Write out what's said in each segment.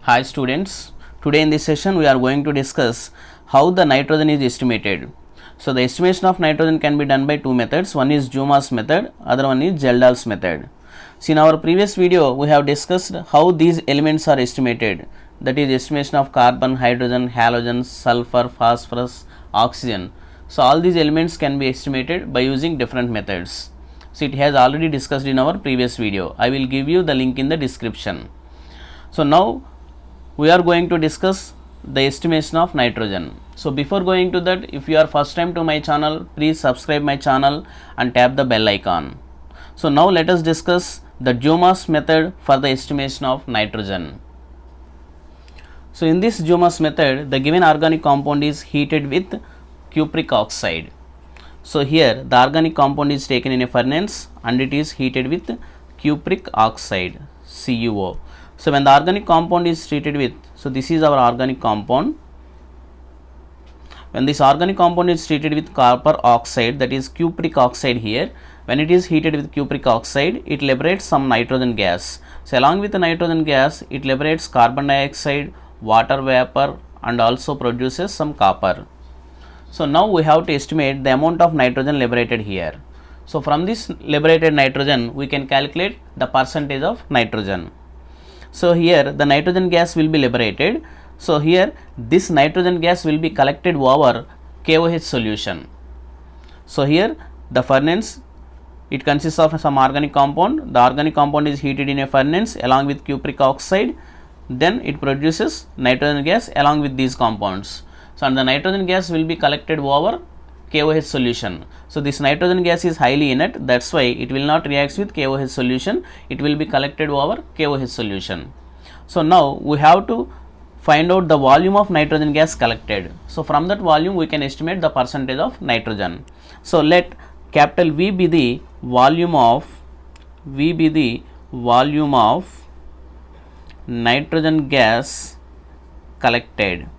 Hi students, today in this session we are going to discuss how the nitrogen is estimated. So the estimation of nitrogen can be done by two methods. One is Dumas method, other one is Geldahl's method. So in our previous video we have discussed how these elements are estimated, that is estimation of carbon, hydrogen, halogen, sulfur, phosphorus, oxygen. So all these elements can be estimated by using different methods. So it has already discussed in our previous video. I will give you the link in the description. So now we are going to discuss the estimation of nitrogen. So before going to that, if you are first time to my channel, please subscribe my channel and tap the bell icon. So now let us discuss the Dumas method for the estimation of nitrogen. So in this Dumas method, the given organic compound is heated with cupric oxide. So here the organic compound is taken in a furnace and it is heated with cupric oxide, CuO. So when the organic compound is treated with, so this is our organic compound. When this organic compound is treated with copper oxide, that is cupric oxide here, when it is heated with cupric oxide, it liberates some nitrogen gas. So along with the nitrogen gas, it liberates carbon dioxide, water vapor and also produces some copper. So now we have to estimate the amount of nitrogen liberated here. So from this liberated nitrogen, we can calculate the percentage of nitrogen. So here the nitrogen gas will be liberated. So here this nitrogen gas will be collected over KOH solution. So here the furnace, it consists of some organic compound. The organic compound is heated in a furnace along with cupric oxide. Then it produces nitrogen gas along with these compounds. So and the nitrogen gas will be collected over KOH solution. So this nitrogen gas is highly inert, that's why it will not react with KOH solution, it will be collected over KOH solution. So now we have to find out the volume of nitrogen gas collected. So from that volume we can estimate the percentage of nitrogen. So let capital V be the volume of nitrogen gas collected.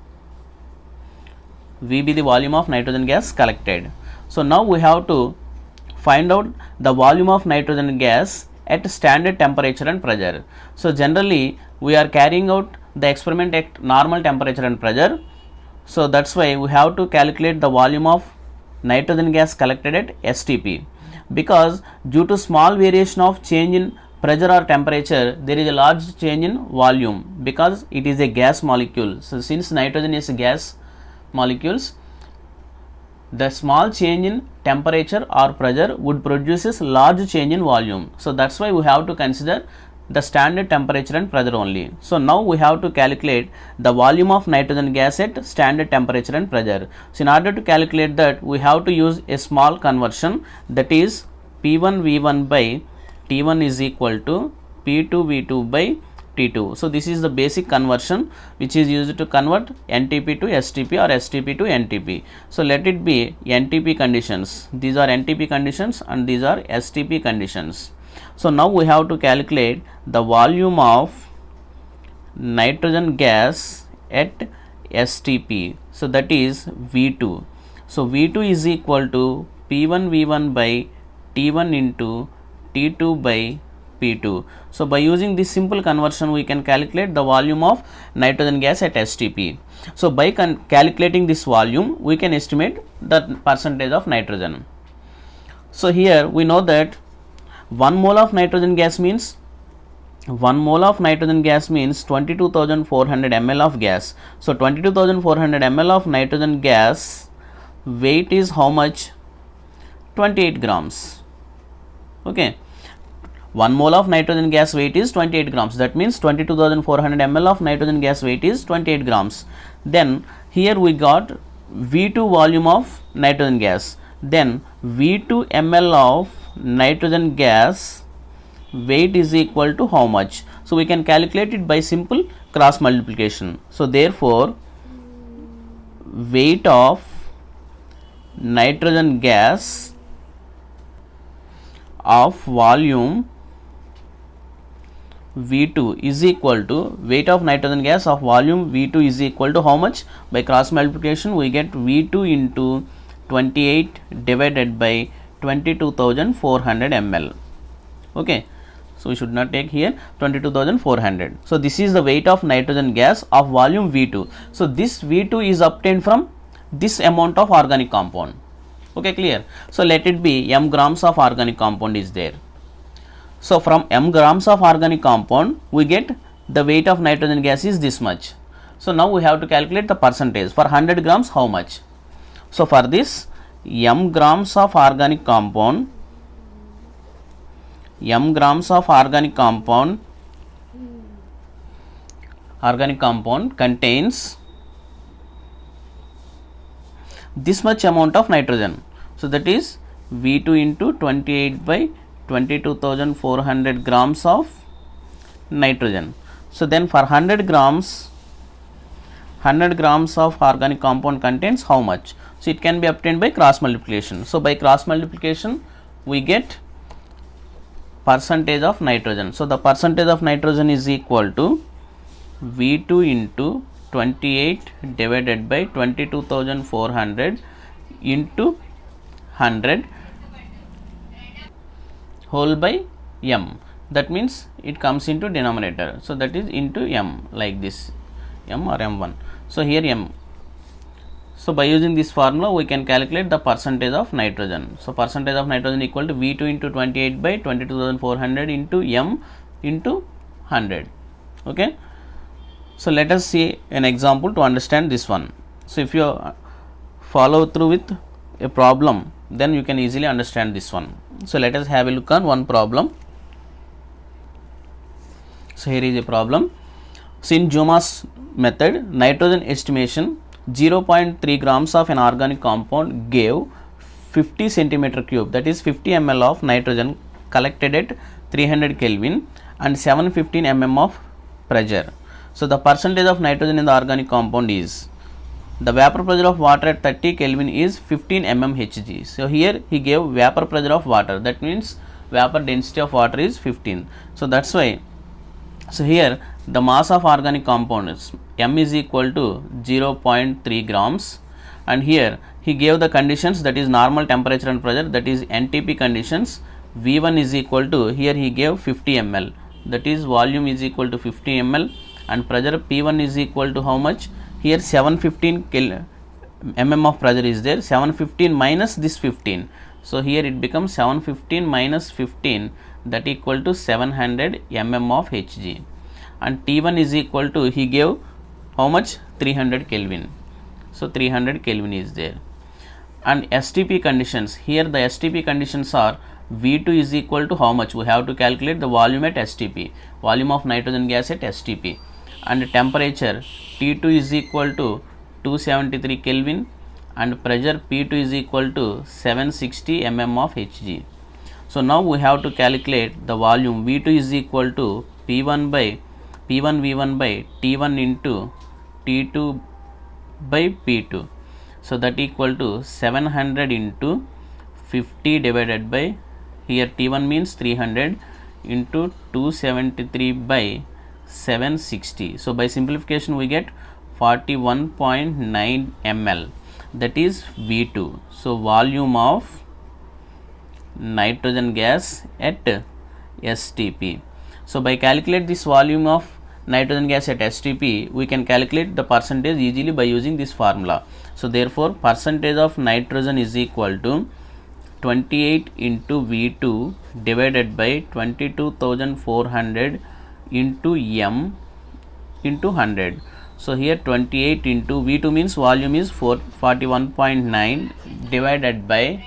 V be the volume of nitrogen gas collected. So now we have to find out the volume of nitrogen gas at standard temperature and pressure. So generally we are carrying out the experiment at normal temperature and pressure. So that's why we have to calculate the volume of nitrogen gas collected at STP, because due to small variation of change in pressure or temperature, there is a large change in volume because it is a gas molecule. So since nitrogen is a gas molecules, the small change in temperature or pressure would produces large change in volume. So that's why we have to consider the standard temperature and pressure only. So now we have to calculate the volume of nitrogen gas at standard temperature and pressure. So in order to calculate that, we have to use a small conversion, that is P1V1 by T1 is equal to P2V2 by T2. So this is the basic conversion which is used to convert NTP to STP or STP to NTP. So let it be NTP conditions. These are NTP conditions and these are STP conditions. So now we have to calculate the volume of nitrogen gas at STP. So that is V2. So V2 is equal to P1V1 by T1 into T2 by P2. So by using this simple conversion we can calculate the volume of nitrogen gas at STP. So by calculating this volume we can estimate the percentage of nitrogen. So here we know that 1 mole of nitrogen gas means 22,400 ml of gas. So 22,400 ml of nitrogen gas weight is how much? 28 grams. Okay. 1 mole of nitrogen gas weight is 28 grams. That means 22,400 ml of nitrogen gas weight is 28 grams. Then here we got V2 volume of nitrogen gas. Then V2 ml of nitrogen gas weight is equal to how much? So we can calculate it by simple cross multiplication. So therefore weight of nitrogen gas of volume V2 is equal to weight of nitrogen gas of volume V2 is equal to how much? By cross multiplication we get V2 into 28 divided by 22,400 ml. Okay. So we should not take here 22,400. So this is the weight of nitrogen gas of volume V2. So this V2 is obtained from this amount of organic compound. Okay, clear? So let it be m grams of organic compound is there. So from m grams of organic compound we get the weight of nitrogen gas is this much. So now we have to calculate the percentage. For 100 grams how much? So for this m grams of organic compound contains this much amount of nitrogen. So that is V2 into 28 by 22,400 grams of nitrogen. So then for 100 grams of organic compound contains how much? So it can be obtained by cross multiplication. So by cross multiplication we get percentage of nitrogen. So the percentage of nitrogen is equal to V2 into 28 divided by 22,400 into 100 whole by m. That means it comes into denominator. So that is into m, like this, m or m1. So here m. So by using this formula we can calculate the percentage of nitrogen. So percentage of nitrogen equal to V2 into 28 by 22,400 into m into 100. Okay. So let us see an example to understand this one. So if you follow through with a problem, then you can easily understand this one. So let us have a look on one problem. So here is a problem. So in Jumas method, nitrogen estimation 0.3 grams of an organic compound gave 50 centimeter cube, that is 50 ml of nitrogen collected at 300 Kelvin and 715 mm of pressure. So the percentage of nitrogen in the organic compound is, the vapor pressure of water at 30 Kelvin is 15 mmHg. So here he gave vapor pressure of water, that means vapor density of water is 15. So that's why, so here the mass of organic compound is m is equal to 0.3 grams, and here he gave the conditions, that is normal temperature and pressure, that is NTP conditions. V1 is equal to, here he gave 50 ml, that is volume is equal to 50 ml, and pressure P1 is equal to how much? Here 715 mm of pressure is there, 715 minus this 15. So here it becomes 715 minus 15, that equal to 700 mm of Hg, and T1 is equal to, he gave how much? 300 Kelvin. So 300 Kelvin is there. And STP conditions, here the STP conditions are V2 is equal to how much? We have to calculate the volume at STP, volume of nitrogen gas at STP, and temperature T2 is equal to 273 Kelvin, and pressure P2 is equal to 760 mm of Hg. So now we have to calculate the volume. V2 is equal to P1 V1 by T1 into T2 by P2. So that equal to 700 into 50 divided by, here T1 means 300 into 273 by 760. So by simplification we get 41.9 ml, that is V2. So volume of nitrogen gas at STP. So by calculate this volume of nitrogen gas at STP, we can calculate the percentage easily by using this formula. So therefore percentage of nitrogen is equal to 28 into V2 divided by 22,400 into m into 100. So here 28 into V2 means volume is 41.9 divided by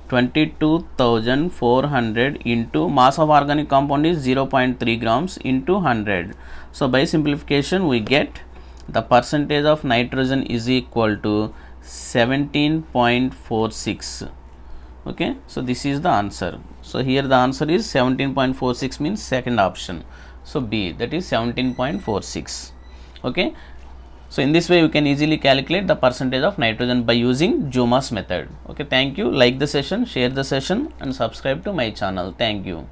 22,400 into mass of organic compound is 0.3 grams into 100. So by simplification we get the percentage of nitrogen is equal to 17.46. Okay, so this is the answer. So here the answer is 17.46 means second option. So B, that is 17.46. Okay, so in this way you can easily calculate the percentage of nitrogen by using Jumas method. Okay, thank you. Like the session, share the session and subscribe to my channel. Thank you.